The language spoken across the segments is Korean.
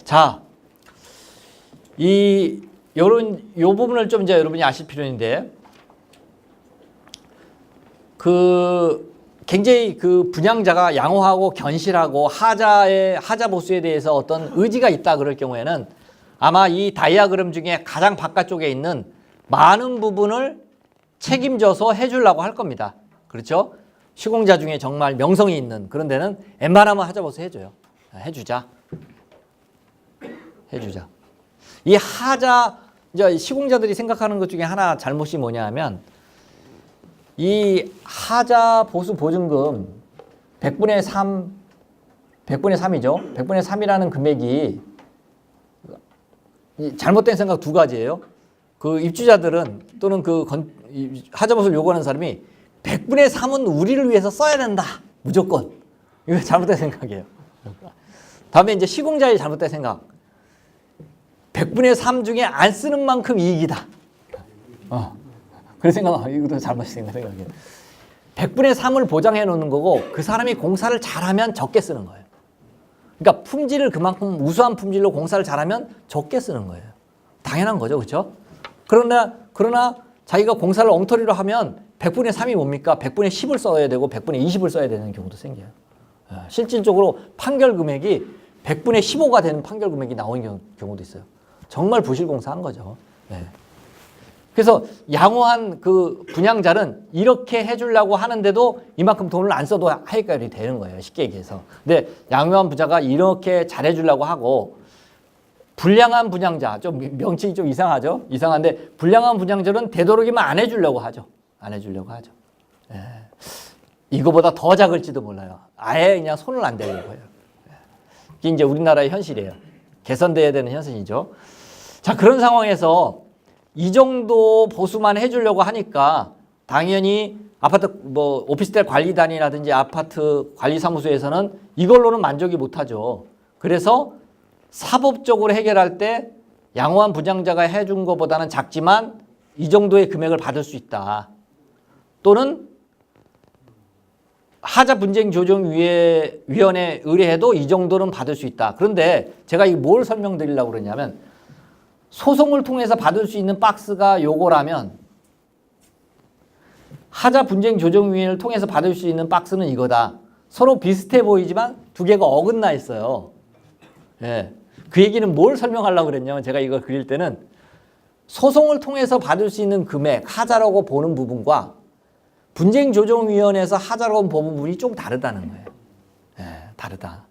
자, 요 부분을 좀 이제 여러분이 아실 필요인데, 굉장히 분양자가 양호하고 견실하고 하자 보수에 대해서 어떤 의지가 있다 그럴 경우에는 아마 이 다이아그램 중에 가장 바깥쪽에 있는 많은 부분을 책임져서 해주려고 할 겁니다. 그렇죠? 시공자 중에 정말 명성이 있는 그런 데는 웬만하면 하자 보수 해줘요. 해주자. 이 이제 시공자들이 생각하는 것 중에 하나 잘못이 뭐냐 하면, 이 하자 보수 보증금 100분의 3이죠. 100분의 3이라는 금액이 잘못된 생각 두 가지예요. 입주자들은 또는 하자 보수를 요구하는 사람이 100분의 3은 우리를 위해서 써야 된다. 무조건. 이거 잘못된 생각이에요. 다음에 이제 시공자의 잘못된 생각. 100분의 3 중에 안 쓰는 만큼 이익이다. 그런 생각, 이것도 잘못된 생각이에요. 100분의 3을 보장해 놓는 거고, 그 사람이 공사를 잘하면 적게 쓰는 거예요. 그러니까 품질을 그만큼 우수한 품질로 공사를 잘하면 적게 쓰는 거예요. 당연한 거죠. 그렇죠? 그러나 자기가 공사를 엉터리로 하면 100분의 3이 뭡니까? 100분의 10을 써야 되고 100분의 20을 써야 되는 경우도 생겨요. 실질적으로 판결 금액이 100분의 15가 되는 판결 금액이 나오는 경우도 있어요. 정말 부실공사한 거죠. 네. 그래서 양호한 분양자는 이렇게 해주려고 하는데도 이만큼 돈을 안 써도 해결이 되는 거예요. 쉽게 얘기해서. 근데 양호한 분양자가 이렇게 잘해주려고 하고, 불량한 분양자, 좀 명칭이 좀 이상하죠? 이상한데, 불량한 분양자는 되도록이면 안 해주려고 하죠. 예. 이거보다 더 작을지도 몰라요. 아예 그냥 손을 안 대려고 해요. 이게 이제 우리나라의 현실이에요. 개선돼야 되는 현실이죠. 자, 그런 상황에서 이 정도 보수만 해주려고 하니까 당연히 오피스텔 관리단이라든지 아파트 관리사무소에서는 이걸로는 만족이 못하죠. 그래서 사법적으로 해결할 때 양호한 분양자가 해준 것보다는 작지만 이 정도의 금액을 받을 수 있다. 또는 하자분쟁조정위원회 의뢰해도 이 정도는 받을 수 있다. 그런데 제가 이 뭘 설명드리려고 그러냐면, 소송을 통해서 받을 수 있는 박스가 요거라면 하자분쟁조정위원회를 통해서 받을 수 있는 박스는 이거다. 서로 비슷해 보이지만 두 개가 어긋나 있어요. 예. 그 얘기는 뭘 설명하려고 그랬냐면, 제가 이걸 그릴 때는 소송을 통해서 받을 수 있는 금액, 하자라고 보는 부분과 분쟁조정위원회에서 하자라고 보는 부분이 좀 다르다는 거예요. 예, 다르다.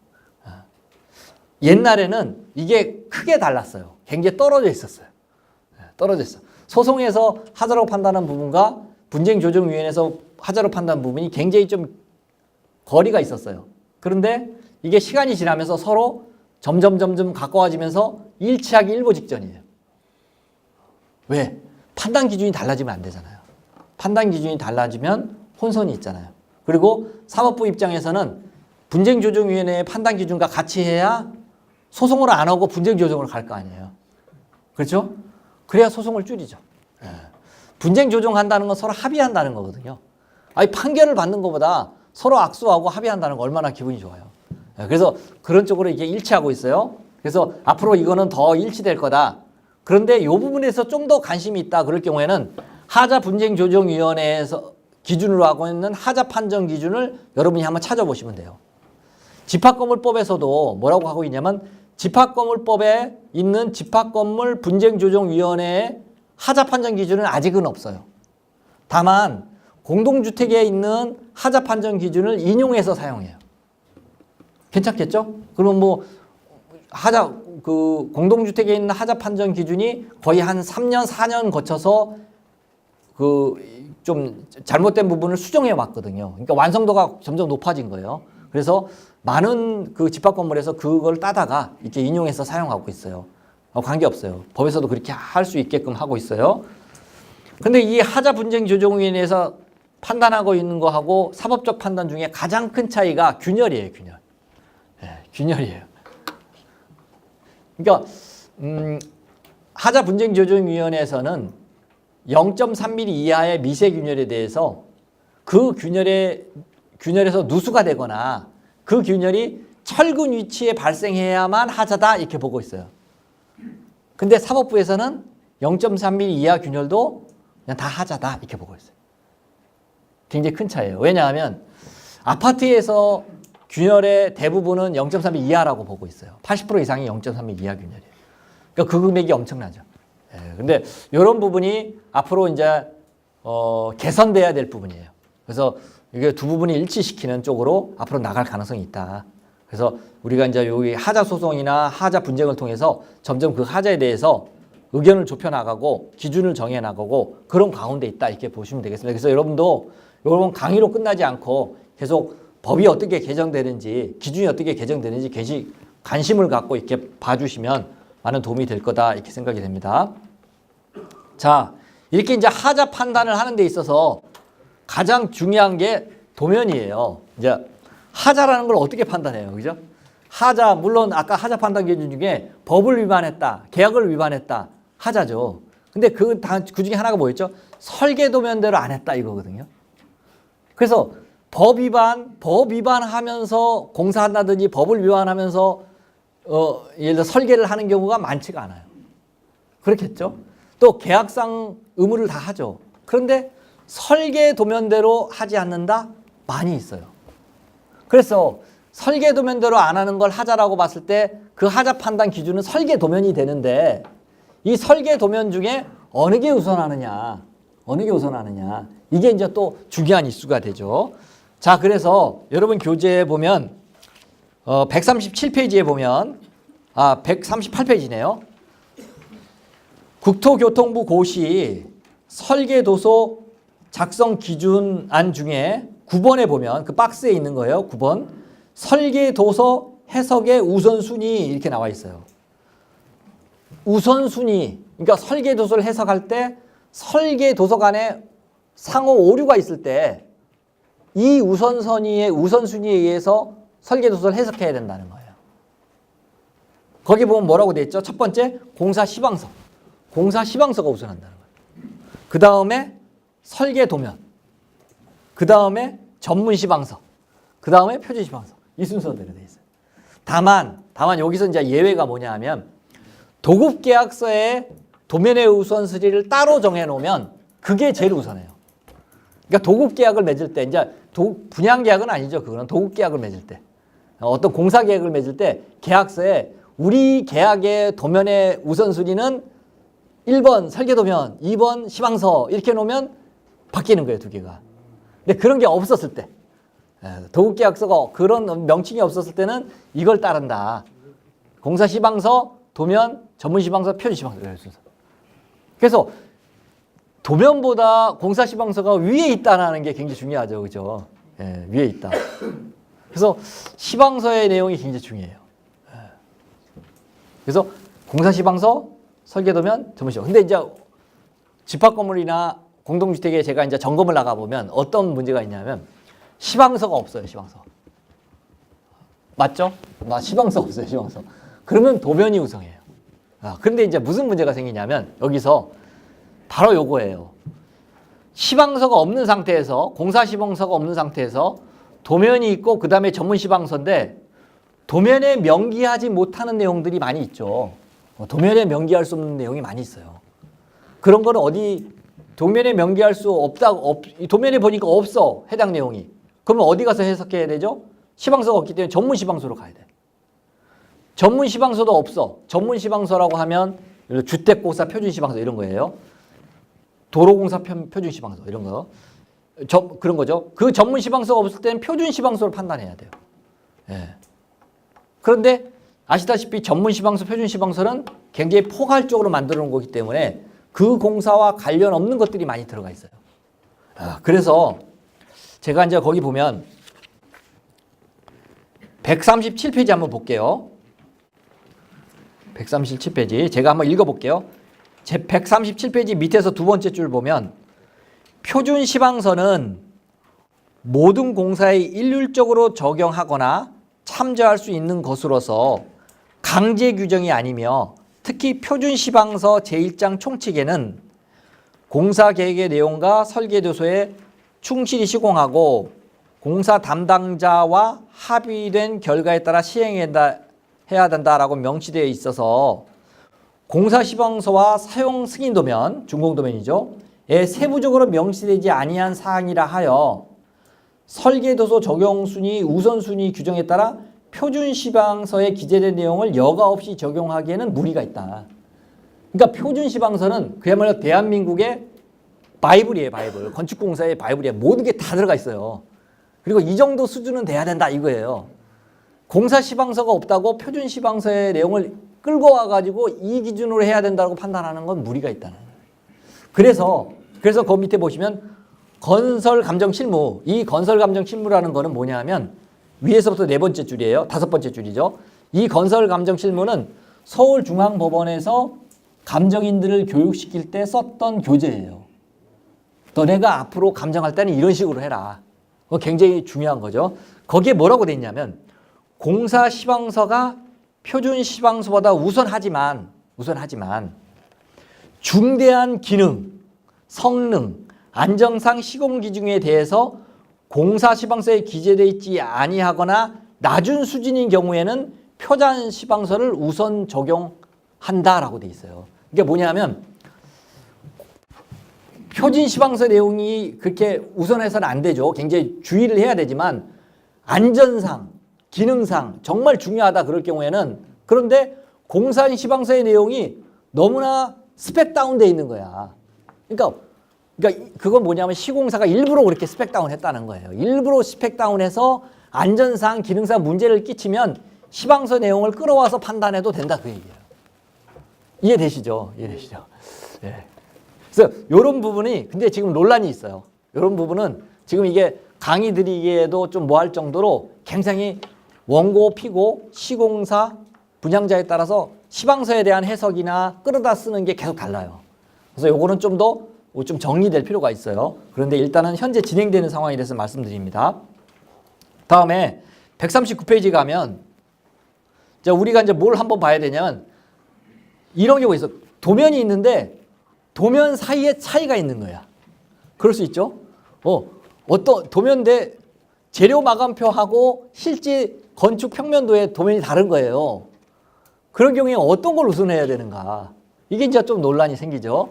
옛날에는 이게 크게 달랐어요. 굉장히 떨어져 있었어요. 떨어져 있어. 소송에서 하자라고 판단한 부분과 분쟁조정위원회에서 하자로 판단한 부분이 굉장히 좀 거리가 있었어요. 그런데 이게 시간이 지나면서 서로 점점 가까워지면서 일치하기 일보 직전이에요. 왜? 판단 기준이 달라지면 안 되잖아요. 판단 기준이 달라지면 혼선이 있잖아요. 그리고 사법부 입장에서는 분쟁조정위원회의 판단 기준과 같이 해야 소송을 안 하고 분쟁조정을 갈 거 아니에요. 그렇죠? 그래야 소송을 줄이죠. 분쟁조정한다는 건 서로 합의한다는 거거든요. 아니, 판결을 받는 것보다 서로 악수하고 합의한다는 거 얼마나 기분이 좋아요. 그래서 그런 쪽으로 이게 일치하고 있어요. 그래서 앞으로 이거는 더 일치될 거다. 그런데 이 부분에서 좀 더 관심이 있다 그럴 경우에는 하자분쟁조정위원회에서 기준으로 하고 있는 하자 판정 기준을 여러분이 한번 찾아보시면 돼요. 집합건물법에서도 뭐라고 하고 있냐면, 집합건물법에 있는 집합건물 분쟁조정위원회의 하자 판정 기준은 아직은 없어요. 다만 공동주택에 있는 하자 판정 기준을 인용해서 사용해요. 괜찮겠죠? 그럼 공동주택에 있는 하자 판정 기준이 거의 한 3년, 4년 거쳐서 좀 잘못된 부분을 수정해 왔거든요. 그러니까 완성도가 점점 높아진 거예요. 그래서 많은 집합 건물에서 그걸 따다가 이렇게 인용해서 사용하고 있어요. 관계없어요. 법에서도 그렇게 할 수 있게끔 하고 있어요. 근데 이 하자분쟁조정위원회에서 판단하고 있는 거하고 사법적 판단 중에 가장 큰 차이가 균열이에요. 균열. 균열이에요. 그러니까 하자분쟁조정위원회에서는 0.3mm 이하의 미세균열에 대해서 그 균열에서 누수가 되거나 그 균열이 철근 위치에 발생해야만 하자다 이렇게 보고 있어요. 근데 사법부에서는 0.3mm 이하 균열도 그냥 다 하자다 이렇게 보고 있어요. 굉장히 큰 차이예요. 왜냐하면 아파트에서 균열의 대부분은 0.3mm 이하라고 보고 있어요. 80% 이상이 0.3mm 이하 균열이에요. 그러니까 그 금액이 엄청나죠. 예, 근데 이런 부분이 앞으로 이제 개선돼야 될 부분이에요. 그래서 이게 두 부분이 일치시키는 쪽으로 앞으로 나갈 가능성이 있다. 그래서 우리가 이제 여기 하자 소송이나 하자 분쟁을 통해서 점점 그 하자에 대해서 의견을 좁혀 나가고 기준을 정해 나가고 그런 가운데 있다 이렇게 보시면 되겠습니다. 그래서 여러분도 여러분 강의로 끝나지 않고 계속 법이 어떻게 개정되는지 기준이 어떻게 개정되는지 관심을 갖고 이렇게 봐주시면 많은 도움이 될 거다 이렇게 생각이 됩니다. 자, 이렇게 이제 하자 판단을 하는 데 있어서 가장 중요한 게 도면이에요. 이제 하자라는 걸 어떻게 판단해요, 그죠? 하자, 물론 아까 하자 판단 기준 중에 법을 위반했다, 계약을 위반했다, 하자죠. 근데 그 중에 하나가 뭐였죠? 설계 도면대로 안 했다 이거거든요. 그래서 법 위반하면서 공사한다든지 법을 위반하면서 예를 들어 설계를 하는 경우가 많지가 않아요. 그렇겠죠? 또 계약상 의무를 다 하죠. 그런데 설계 도면대로 하지 않는다? 많이 있어요. 그래서 설계 도면대로 안 하는 걸 하자라고 봤을 때 그 하자 판단 기준은 설계 도면이 되는데 이 설계 도면 중에 어느 게 우선하느냐 이게 이제 또 중요한 이슈가 되죠. 자, 그래서 여러분 교재에 보면 137페이지에 보면 138페이지네요. 국토교통부 고시 설계도서 작성 기준안 중에 9번에 보면 그 박스에 있는 거예요. 9번. 설계도서 해석의 우선순위 이렇게 나와 있어요. 우선순위. 그러니까 설계도서를 해석할 때 설계도서 간에 상호 오류가 있을 때 이 우선순위에 의해서 설계도서를 해석해야 된다는 거예요. 거기 보면 뭐라고 돼 있죠? 첫 번째, 공사 시방서. 공사 시방서가 우선한다는 거예요. 그 다음에 설계 도면. 그 다음에 전문 시방서. 그 다음에 표준 시방서. 이 순서대로 돼 있어요. 다만 여기서 이제 예외가 뭐냐 하면 도급계약서에 도면의 우선순위를 따로 정해놓으면 그게 제일 우선해요. 그러니까 도급계약을 맺을 때 이제 분양계약은 아니죠. 그거는 도급계약을 맺을 때 어떤 공사계약을 맺을 때 계약서에 우리 계약의 도면의 우선순위는 1번 설계도면, 2번 시방서 이렇게 놓으면 바뀌는 거예요. 두 개가. 근데 그런 게 없었을 때 도급계약서가 그런 명칭이 없었을 때는 이걸 따른다. 공사시방서, 도면, 전문시방서, 표준시방서. 그래서 도면보다 공사시방서가 위에 있다는 게 굉장히 중요하죠. 그죠? 예, 위에 있다. 그래서 시방서의 내용이 굉장히 중요해요. 그래서 공사시방서, 설계도면, 전문시방서. 근데 이제 집합건물이나 공동주택에 제가 이제 점검을 나가보면 어떤 문제가 있냐면 시방서가 없어요. 시방서. 맞죠? 시방서 없어요. 시방서. 그러면 도면이 우선해요. 그런데 이제 무슨 문제가 생기냐면 여기서 바로 요거예요. 시방서가 없는 상태에서 공사시방서가 없는 상태에서 도면이 있고 그 다음에 전문시방서인데 도면에 명기하지 못하는 내용들이 많이 있죠. 도면에 명기할 수 없는 내용이 많이 있어요. 그런 거는 어디 도면에 명기할 수 없다고 도면에 보니까 없어. 해당 내용이. 그러면 어디 가서 해석해야 되죠? 시방서가 없기 때문에 전문시방서로 가야 돼. 전문시방서도 없어. 전문시방서라고 하면 주택공사 표준시방서 이런 거예요. 도로공사 표준시방서 이런 거. 그런 거죠. 그 전문시방서가 없을 때는 표준시방서로 판단해야 돼요. 예. 그런데 아시다시피 전문시방서, 표준시방서는 굉장히 포괄적으로 만들어 놓은 거기 때문에 그 공사와 관련 없는 것들이 많이 들어가 있어요. 그래서 제가 이제 거기 보면 137페이지 한번 볼게요. 137페이지 제가 한번 읽어볼게요. 제 137페이지 밑에서 두 번째 줄 보면 표준시방서는 모든 공사에 일률적으로 적용하거나 참조할 수 있는 것으로서 강제 규정이 아니며 특히 표준시방서 제1장 총칙에는 공사계획의 내용과 설계도서에 충실히 시공하고 공사 담당자와 합의된 결과에 따라 시행해야 된다라고 명시되어 있어서 공사시방서와 사용 승인 도면, 준공도면이죠. 에 세부적으로 명시되지 아니한 사항이라 하여 설계도서 적용순위, 우선순위 규정에 따라 표준시방서에 기재된 내용을 여과 없이 적용하기에는 무리가 있다. 그러니까 표준시방서는 그야말로 대한민국의 바이블이에요, 바이블. 건축공사의 바이블이에요. 모든 게 다 들어가 있어요. 그리고 이 정도 수준은 돼야 된다 이거예요. 공사시방서가 없다고 표준시방서의 내용을 끌고 와가지고 이 기준으로 해야 된다고 판단하는 건 무리가 있다는 거예요. 그래서 그 밑에 보시면 건설감정실무, 이 건설감정실무라는 거는 뭐냐 하면 위에서부터 네 번째 줄이에요. 다섯 번째 줄이죠. 이 건설감정실무는 서울중앙법원에서 감정인들을 교육시킬 때 썼던 교재예요. 너네가 앞으로 감정할 때는 이런 식으로 해라. 그거 굉장히 중요한 거죠. 거기에 뭐라고 돼 있냐면 공사시방서가 표준시방서보다 우선하지만 중대한 기능, 성능, 안정상 시공기준에 대해서 공사시방서에 기재되어 있지 아니하거나 낮은 수준인 경우에는 표준시방서를 우선 적용한다라고 돼 있어요. 이게 뭐냐면 표준시방서 내용이 그렇게 우선해서는 안 되죠. 굉장히 주의를 해야 되지만 안전상, 기능상 정말 중요하다 그럴 경우에는 그런데 공사시방서의 내용이 너무나 스펙 다운되어 있는 거야. 그러니까 그건 뭐냐면 시공사가 일부러 그렇게 스펙 다운 했다는 거예요. 일부러 스펙 다운해서 안전상, 기능상 문제를 끼치면 시방서 내용을 끌어와서 판단해도 된다 그 얘기예요. 이해되시죠? 네. 그래서 이런 부분이 근데 지금 논란이 있어요. 이런 부분은 지금 이게 강의 드리기에도 좀 뭐할 정도로 굉장히 원고, 피고, 시공사, 분양자에 따라서 시방서에 대한 해석이나 끌어다 쓰는 게 계속 달라요. 그래서 요거는 좀 정리될 필요가 있어요. 그런데 일단은 현재 진행되는 상황에 대해서 말씀드립니다. 다음에 139페이지 가면 우리가 이제 뭘 한번 봐야 되냐면 이런 경우가 있어. 도면이 있는데 도면 사이에 차이가 있는 거야. 그럴 수 있죠. 어떤 도면대 재료 마감표하고 실제 건축 평면도의 도면이 다른 거예요. 그런 경우에 어떤 걸 우선해야 되는가. 이게 이제 좀 논란이 생기죠.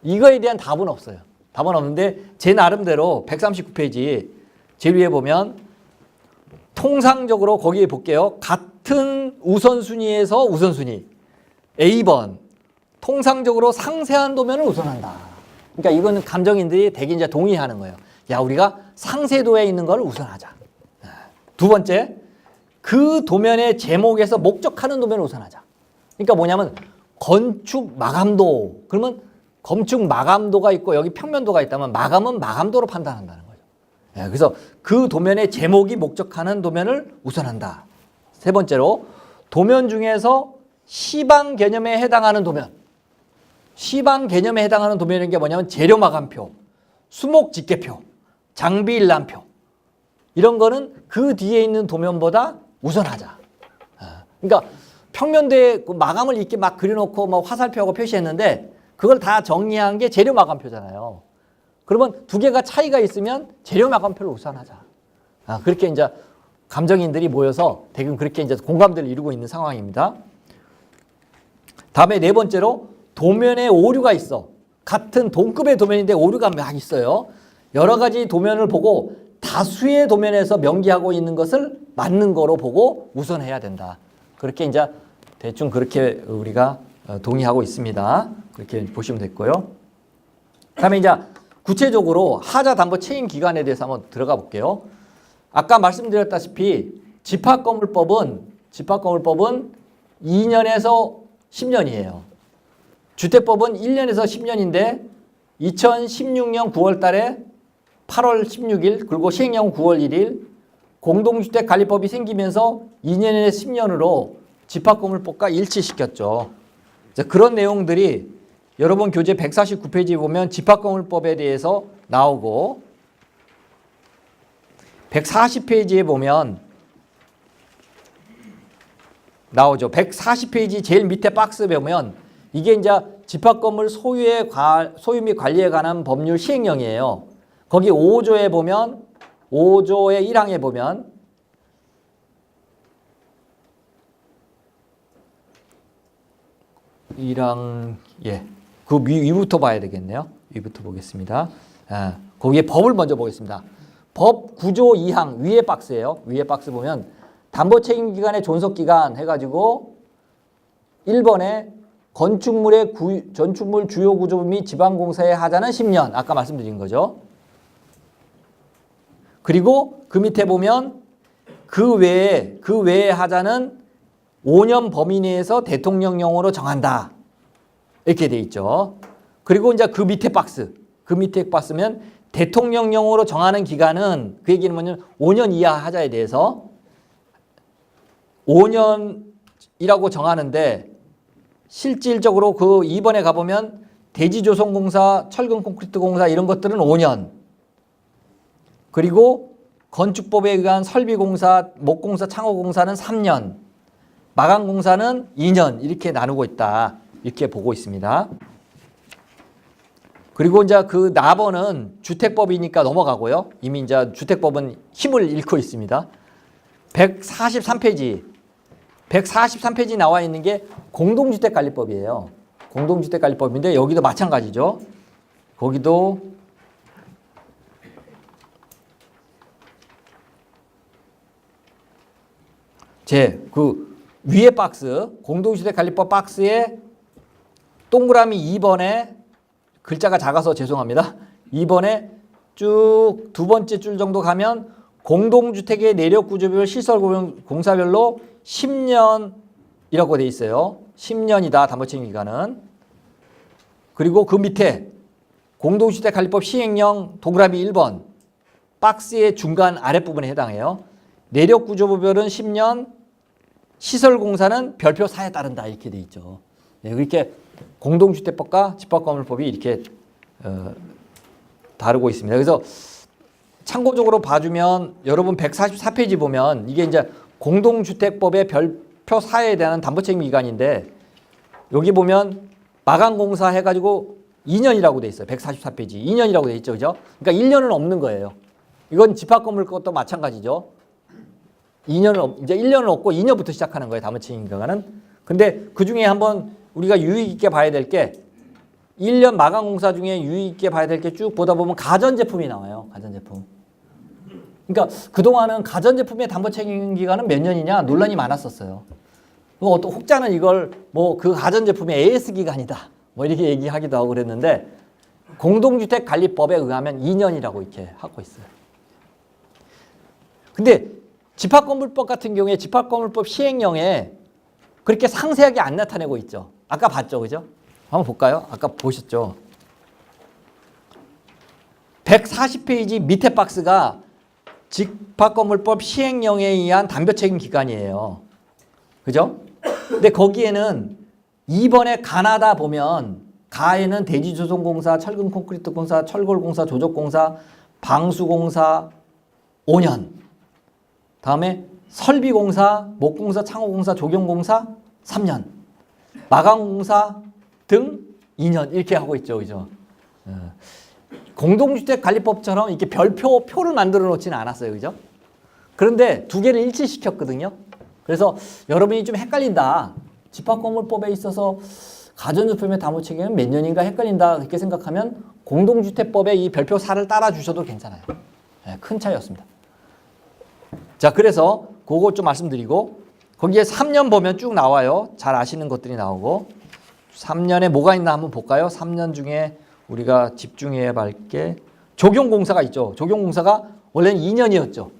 이거에 대한 답은 없어요. 답은 없는데 제 나름대로 139페이지 제일 위에 보면 통상적으로 거기에 볼게요. 같은 우선순위에서 우선순위 A번 통상적으로 상세한 도면을 우선한다. 그러니까 이거는 감정인들이 대개 이제 동의하는 거예요. 야, 우리가 상세도에 있는 걸 우선하자. 두 번째, 그 도면의 제목에서 목적하는 도면을 우선하자. 그러니까 뭐냐면 건축 마감도, 그러면 건축 마감도가 있고 여기 평면도가 있다면 마감은 마감도로 판단한다는 거죠. 그래서 그 도면의 제목이 목적하는 도면을 우선한다. 세 번째로 도면 중에서 시방 개념에 해당하는 도면. 시방 개념에 해당하는 도면인 게 뭐냐면 재료 마감표, 수목 집계표, 장비 일람표 이런 거는 그 뒤에 있는 도면보다 우선하자. 그러니까 평면도에 마감을 이렇게 막 그려놓고 뭐 화살표하고 표시했는데 그걸 다 정리한 게 재료 마감표잖아요. 그러면 두 개가 차이가 있으면 재료 마감표를 우선하자. 그렇게 이제 감정인들이 모여서 대금 그렇게 이제 공감대를 이루고 있는 상황입니다. 다음에 네 번째로 도면에 오류가 있어. 같은 동급의 도면인데 오류가 막 있어요. 여러 가지 도면을 보고 다수의 도면에서 명기하고 있는 것을 맞는 거로 보고 우선해야 된다. 그렇게 이제 대충 그렇게 우리가 동의하고 있습니다. 그렇게 보시면 됐고요. 다음에 이제 구체적으로 하자 담보 체인 기간에 대해서 한번 들어가 볼게요. 아까 말씀드렸다시피 집합건물법은 2년에서 10년이에요. 주택법은 1년에서 10년인데 2016년 9월 달에 8월 16일 그리고 시행령 9월 1일 공동주택관리법이 생기면서 2년에서 10년으로 집합건물법과 일치시켰죠. 그런 내용들이 여러분 교재 149페이지에 보면 집합건물법에 대해서 나오고 140페이지에 보면 나오죠. 140페이지 제일 밑에 박스 보면 이게 이제 집합건물 소유 및 관리에 관한 법률 시행령이에요. 거기 5조에 보면 5조의 1항에 보면 그 위부터 봐야 되겠네요. 위부터 보겠습니다. 거기에 법을 먼저 보겠습니다. 법 9조 2항 위에 박스예요. 위에 박스 보면 담보책임기간의 존속기간 해가지고 1번에 건축물의 건축물 주요 구조 및 지방공사의 하자는 10년. 아까 말씀드린 거죠. 그리고 그 밑에 보면 그 외의 하자는 5년 범위 내에서 대통령령으로 정한다. 이렇게 돼 있죠. 그리고 이제 그 밑에 박스면 대통령령으로 정하는 기간은 그 얘기는 뭐냐면 5년 이하 하자에 대해서 5년이라고 정하는데 실질적으로 그 2번에 가보면 대지조성공사, 철근콘크리트공사 이런 것들은 5년, 그리고 건축법에 의한 설비공사, 목공사, 창호공사는 3년, 마감공사는 2년 이렇게 나누고 있다. 이렇게 보고 있습니다. 그리고 이제 그 나번은 주택법이니까 넘어가고요. 이미 이제 주택법은 힘을 잃고 있습니다. 143페이지 나와 있는 게 공동주택관리법이에요. 공동주택관리법인데 여기도 마찬가지죠. 거기도 그 위에 박스, 공동주택관리법 박스에 동그라미 2번에 글자가 작아서 죄송합니다. 2번에 쭉 두 번째 줄 정도 가면 공동주택의 내력구조별 시설공사별로 10년이라고 돼 있어요. 10년이다. 담보책임기간은. 그리고 그 밑에 공동주택관리법 시행령 동그라미 1번 박스의 중간 아랫부분에 해당해요. 내력구조별은 10년, 시설공사는 별표 4에 따른다. 이렇게 돼 있죠. 이렇게 공동주택법과 집합건물법이 이렇게 다루고 있습니다. 그래서 참고적으로 봐주면 여러분 144페이지 보면 이게 이제 공동주택법의 별표 4에 대한 담보책임기간인데 여기 보면 마감공사 해가지고 2년이라고 돼 있어요. 144페이지 2년이라고 돼 있죠, 그죠? 그러니까 1년은 없는 거예요. 이건 집합건물 것도 마찬가지죠. 2년은 이제 1년은 없고 2년부터 시작하는 거예요. 담보책임기간은. 근데 그 중에 한번 우리가 유의 있게 봐야 될 게 1년 마감공사 중에 유의 있게 봐야 될 게 쭉 보다 보면 가전제품이 나와요. 가전제품. 그러니까 그동안은 가전제품의 담보책임기간은 몇 년이냐 논란이 많았었어요. 어떤 혹자는 이걸 뭐 그 가전제품의 AS 기간이다 뭐 이렇게 얘기하기도 하고 그랬는데 공동주택관리법에 의하면 2년이라고 이렇게 하고 있어요. 근데 집합건물법 같은 경우에 집합건물법 시행령에 그렇게 상세하게 안 나타내고 있죠. 아까 봤죠, 그죠? 한번 볼까요? 아까 보셨죠? 140페이지 밑에 박스가 집합건물법 시행령에 의한 담보책임 기간이에요. 그죠? 근데 거기에는 2번에 가나다 보면 가에는 대지조성공사, 철근콘크리트공사, 철골공사, 조적공사, 방수공사 5년. 다음에 설비공사, 목공사, 창호공사, 조경공사 3년. 마감공사 등 2년 이렇게 하고 있죠. 그죠? 공동주택관리법처럼 이렇게 표를 만들어 놓지는 않았어요. 그죠? 그런데 두 개를 일치시켰거든요. 그래서 여러분이 좀 헷갈린다. 집합건물법에 있어서 가전제품의 담보책임은 몇 년인가 헷갈린다. 그렇게 생각하면 공동주택법의 이 별표 4를 따라 주셔도 괜찮아요. 큰 차이였습니다. 자, 그래서 그거 좀 말씀드리고 거기에 3년 보면 쭉 나와요. 잘 아시는 것들이 나오고 3년에 뭐가 있나 한번 볼까요? 3년 중에 우리가 집중해야 할 게 조경공사가 있죠. 조경공사가 원래는 2년이었죠.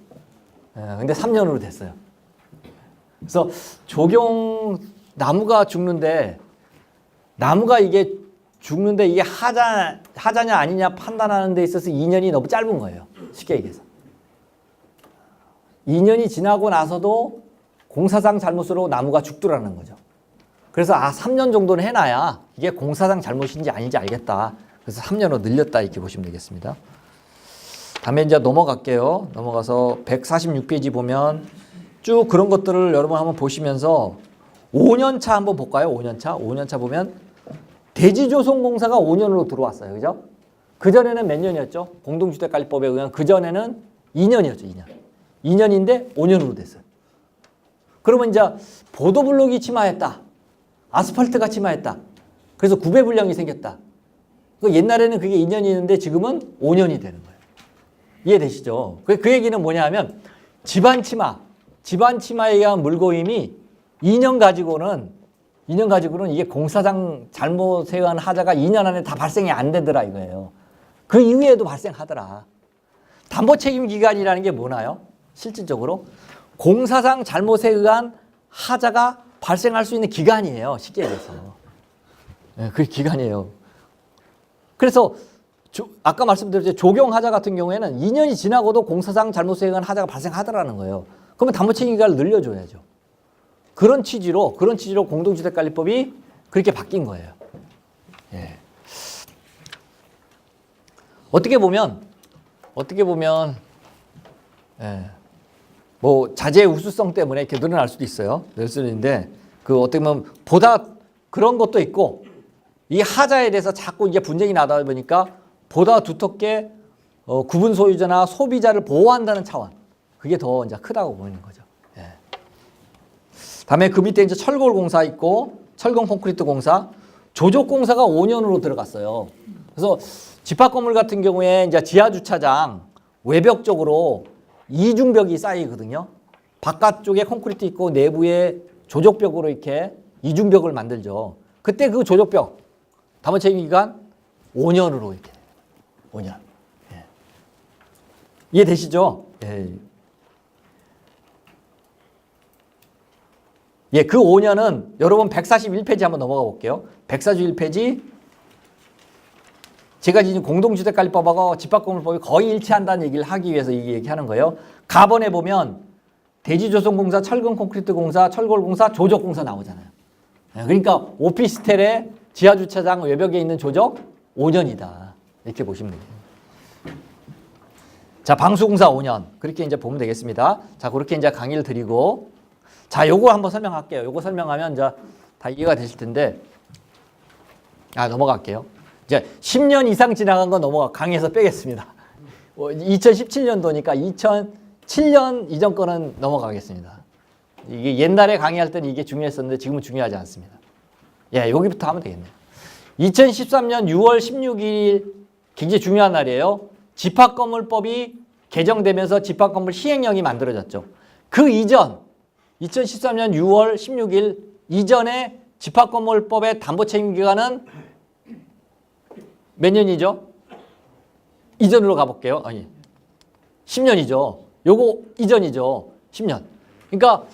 근데 3년으로 됐어요. 그래서 나무가 죽는데 이게 죽는데 이게 하자냐 아니냐 판단하는 데 있어서 2년이 너무 짧은 거예요. 쉽게 얘기해서. 2년이 지나고 나서도 공사상 잘못으로 나무가 죽더라는 거죠. 그래서 3년 정도는 해놔야 이게 공사상 잘못인지 아닌지 알겠다. 그래서 3년으로 늘렸다 이렇게 보시면 되겠습니다. 다음에 이제 넘어갈게요. 넘어가서 146페이지 보면 쭉 그런 것들을 여러분 한번 보시면서 5년차 한번 볼까요? 5년차 보면 대지조성공사가 5년으로 들어왔어요. 그죠? 그전에는 몇 년이었죠? 공동주택관리법에 의한 그전에는 2년이었죠, 2년. 2년인데 5년으로 됐어요. 그러면 이제 보도블록이 침하했다. 아스팔트가 침하했다. 그래서 구배불량이 생겼다. 옛날에는 그게 2년이었는데 지금은 5년이 되는 거예요. 이해되시죠? 그 얘기는 뭐냐 하면 집안 침하에 의한 물고임이 2년 가지고는 이게 공사장 잘못에 의한 하자가 2년 안에 다 발생이 안 되더라 이거예요. 그 이후에도 발생하더라. 담보책임기간이라는 게 뭐나요? 실질적으로 공사장 잘못에 의한 하자가 발생할 수 있는 기간이에요. 쉽게 얘기해서. 네, 그게 기간이에요. 그래서 아까 말씀드렸죠. 조경하자 같은 경우에는 2년이 지나고도 공사장 잘못에 의한 하자가 발생하더라는 거예요. 그러면 담보책임기간을 늘려줘야죠. 그런 취지로 공동주택관리법이 그렇게 바뀐 거예요. 예. 어떻게 보면 예. 뭐 자재의 우수성 때문에 이렇게 늘어날 수도 있어요. 늘 수도 있는데 그 어떻게 보면 보다 그런 것도 있고 이 하자에 대해서 자꾸 이제 분쟁이 나다 보니까 보다 두텁게 구분 소유자나 소비자를 보호한다는 차원 그게 더 이제 크다고 보이는 거죠. 예. 다음에 그 밑에 이제 철골 공사 있고 철근 콘크리트 공사, 조족 공사가 5년으로 들어갔어요. 그래서 집합 건물 같은 경우에 이제 지하 주차장 외벽 쪽으로 이중벽이 쌓이거든요. 바깥쪽에 콘크리트 있고 내부에 조족벽으로 이렇게 이중벽을 만들죠. 그때 그 조족벽 담보책임기간 5년으로 이렇게 5년. 예. 이해되시죠? 예. 예, 그 5년은 여러분 141페이지 한번 넘어가 볼게요. 141페이지 제가 지금 공동주택관리법하고 집합건물법이 거의 일치한다는 얘기를 하기 위해서 이 얘기하는 거예요. 가번에 보면 대지조성공사, 철근 콘크리트 공사, 철골 공사, 조적 공사 나오잖아요. 그러니까 오피스텔의 지하주차장 외벽에 있는 조적 5년이다. 이렇게 보시면 돼요. 자, 방수공사 5년. 그렇게 이제 보면 되겠습니다. 자, 그렇게 이제 강의를 드리고 자, 요거 한번 설명할게요. 요거 설명하면 이제 다 이해가 되실 텐데 넘어갈게요. 이제 10년 이상 지나간 건 강의에서 빼겠습니다. 2017년도니까 2007년 이전 거는 넘어가겠습니다. 이게 옛날에 강의할 때는 이게 중요했었는데 지금은 중요하지 않습니다. 예, 여기부터 하면 되겠네요. 2013년 6월 16일 굉장히 중요한 날이에요. 집합건물법이 개정되면서 집합건물 시행령이 만들어졌죠. 그 이전 2013년 6월 16일 이전에 집합건물법의 담보책임기간은 몇 년이죠? 이전으로 가볼게요. 10년이죠. 요거 이전이죠. 10년. 그러니까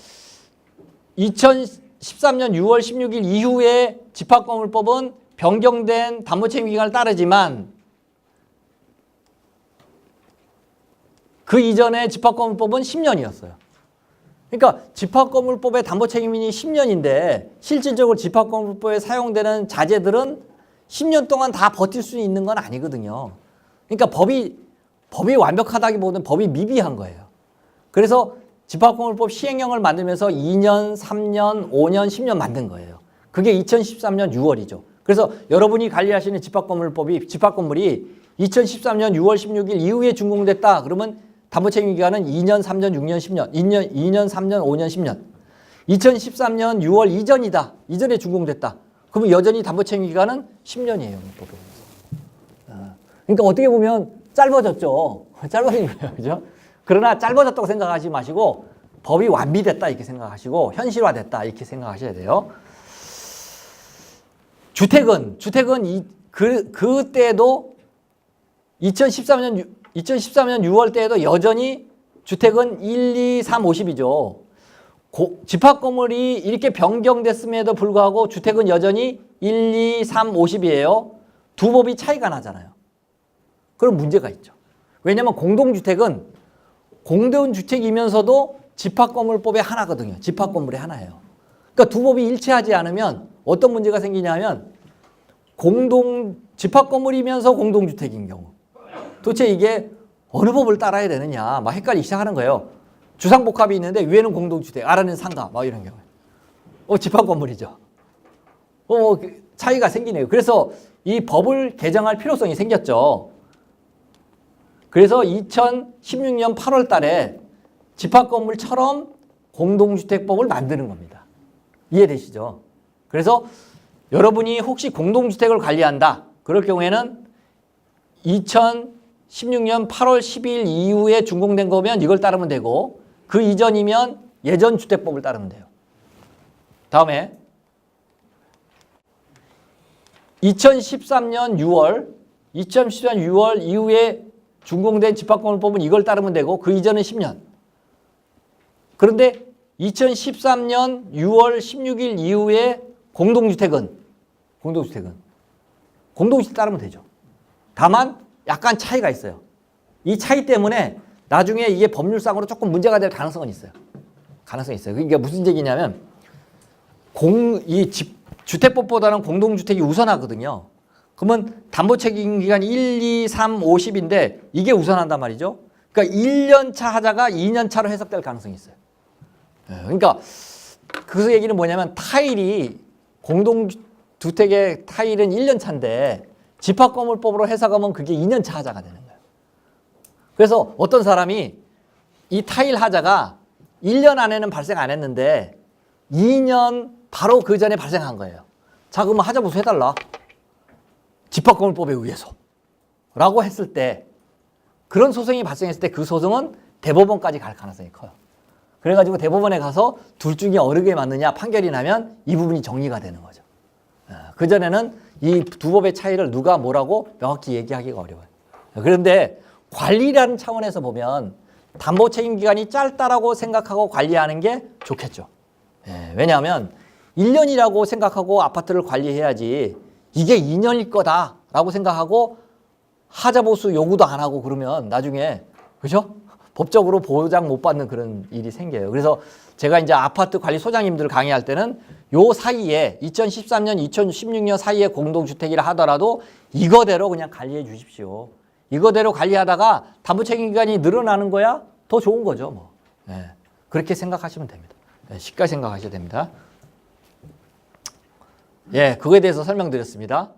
2013년 6월 16일 이후에 집합건물법은 변경된 담보책임기간을 따르지만 그 이전에 집합건물법은 10년이었어요. 그러니까 집합건물법의 담보책임이 10년인데 실질적으로 집합건물법에 사용되는 자재들은 10년 동안 다 버틸 수 있는 건 아니거든요. 그러니까 법이 완벽하다기보다는 법이 미비한 거예요. 그래서 집합건물법 시행령을 만들면서 2년, 3년, 5년, 10년 만든 거예요. 그게 2013년 6월이죠. 그래서 여러분이 관리하시는 집합건물이 2013년 6월 16일 이후에 준공됐다. 그러면 담보책임기간은 2년, 3년, 6년, 10년, 2년, 3년, 5년, 10년. 2013년 6월 이전이다. 이전에 준공됐다. 그러면 여전히 담보책임기간은 10년이에요. 그러니까 어떻게 보면 짧아졌죠. 짧아진 거예요. 그죠? 그러나 짧아졌다고 생각하지 마시고 법이 완비됐다 이렇게 생각하시고 현실화됐다 이렇게 생각하셔야 돼요. 주택은 그때도 2013년 6월 때에도 여전히 주택은 1, 2, 3, 50이죠. 집합건물이 이렇게 변경됐음에도 불구하고 주택은 여전히 1, 2, 3, 50이에요. 두 법이 차이가 나잖아요. 그럼 문제가 있죠. 왜냐하면 공동주택은 공동주택이면서도 집합건물법의 하나거든요. 집합건물의 하나예요. 그러니까 두 법이 일치하지 않으면 어떤 문제가 생기냐면 집합건물이면서 공동주택인 경우 도대체 이게 어느 법을 따라야 되느냐 막 헷갈리기 시작하는 거예요. 주상복합이 있는데 위에는 공동주택, 아래는 상가 막 이런 경우에 집합건물이죠. 차이가 생기네요. 그래서 이 법을 개정할 필요성이 생겼죠. 그래서 2016년 8월 달에 집합건물처럼 공동주택법을 만드는 겁니다. 이해되시죠? 그래서 여러분이 혹시 공동주택을 관리한다. 그럴 경우에는 2016년 8월 10일 이후에 준공된 거면 이걸 따르면 되고 그 이전이면 예전 주택법을 따르면 돼요. 다음에 2013년 6월 이후에 준공된 집합건물법은 이걸 따르면 되고 그 이전은 10년. 그런데 2013년 6월 16일 이후에 공동주택은 공동주택 따르면 되죠. 다만 약간 차이가 있어요. 이 차이 때문에 나중에 이게 법률상으로 조금 문제가 될 가능성은 있어요. 가능성이 있어요. 그러니까 무슨 얘기냐면 주택법보다는 공동주택이 우선하거든요. 그러면 담보책임기간이 1, 2, 3, 50인데 이게 우선한단 말이죠. 그러니까 1년 차 하자가 2년 차로 해석될 가능성이 있어요. 그러니까 그 얘기는 뭐냐면 타일이 공동주택의 타일은 1년 차인데 집합건물법으로 해석하면 그게 2년 차 하자가 되는 거예요. 그래서 어떤 사람이 이 타일 하자가 1년 안에는 발생 안 했는데 2년 바로 그 전에 발생한 거예요. 자, 그러면 하자 보수 해달라. 집합건물법에 의해서. 라고 했을 때 그런 소송이 발생했을 때 그 소송은 대법원까지 갈 가능성이 커요. 그래가지고 대법원에 가서 둘 중에 어느 게 맞느냐 판결이 나면 이 부분이 정리가 되는 거죠. 그전에는 이 두 법의 차이를 누가 뭐라고 명확히 얘기하기가 어려워요. 그런데 관리라는 차원에서 보면 담보 책임 기간이 짧다라고 생각하고 관리하는 게 좋겠죠. 왜냐하면 1년이라고 생각하고 아파트를 관리해야지 이게 2년일 거다라고 생각하고 하자보수 요구도 안 하고 그러면 나중에 그죠? 법적으로 보장 못 받는 그런 일이 생겨요. 그래서 제가 이제 아파트 관리 소장님들 강의할 때는 요 사이에 2013년, 2016년 사이에 공동주택이라 하더라도 이거대로 그냥 관리해 주십시오. 이거대로 관리하다가 담보 책임 기간이 늘어나는 거야 더 좋은 거죠. 뭐. 그렇게 생각하시면 됩니다. 쉽게 생각하셔야 됩니다. 그거에 대해서 설명드렸습니다.